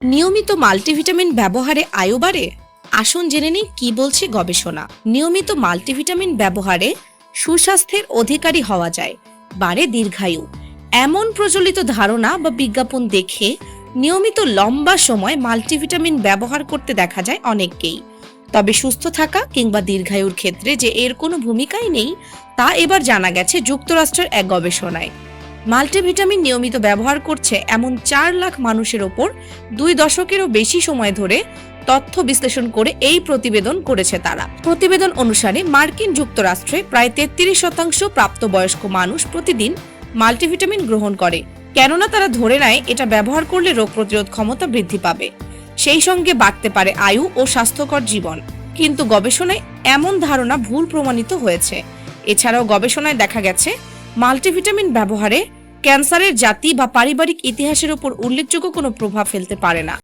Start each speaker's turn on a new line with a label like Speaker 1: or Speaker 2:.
Speaker 1: নিয়মিত মাল্টিভিটামিন ব্যবহারে আয়ু বাড়ে? আসুন জেনে নিই কি বলছে গবেষণা। নিয়মিত মাল্টিভিটামিন ব্যবহারে সুস্বাস্থ্যের অধিকারী হওয়া যায়, বাড়ে দীর্ঘায়ু। এমন প্রচলিত ধারণা বা বিজ্ঞাপন দেখে নিয়মিত লম্বা সময় মাল্টিভিটামিন ব্যবহার করতে দেখা যায় অনেককেই। তবে সুস্থ থাকা কিংবা দীর্ঘায়ুর ক্ষেত্রে যে এর কোনো ভূমিকাই নেই, তা এবার জানা গেছে যুক্তরাষ্ট্রের এক গবেষণায়। মাল্টিভিটামিন নিয়মিত ব্যবহার করছে এমন 4 লাখ মানুষের ওপর 2 দশকেরও বেশি সময় ধরে তথ্য বিশ্লেষণ করে এই প্রতিবেদন করেছে তারা। প্রতিবেদন অনুসারে মার্কিন যুক্তরাষ্ট্রে প্রায় 33% প্রাপ্তবয়স্ক মানুষ প্রতিদিন মাল্টিভিটামিন গ্রহণ করে, কেননা তারা ধরে নেয় এটা ব্যবহার করলে রোগ প্রতিরোধ ক্ষমতা বৃদ্ধি পাবে, সেই সঙ্গে বাড়তে পারে আয়ু ও স্বাস্থ্যকর জীবন। কিন্তু গবেষণায় এমন ধারণা ভুল প্রমাণিত হয়েছে। এছাড়াও গবেষণায় দেখা গেছে মাল্টিভিটামিন ব্যবহারে ক্যান্সারের জাতি বা পারিবারিক ইতিহাসের উপর উল্লেখযোগ্য কোনো প্রভাব ফেলতে পারে না।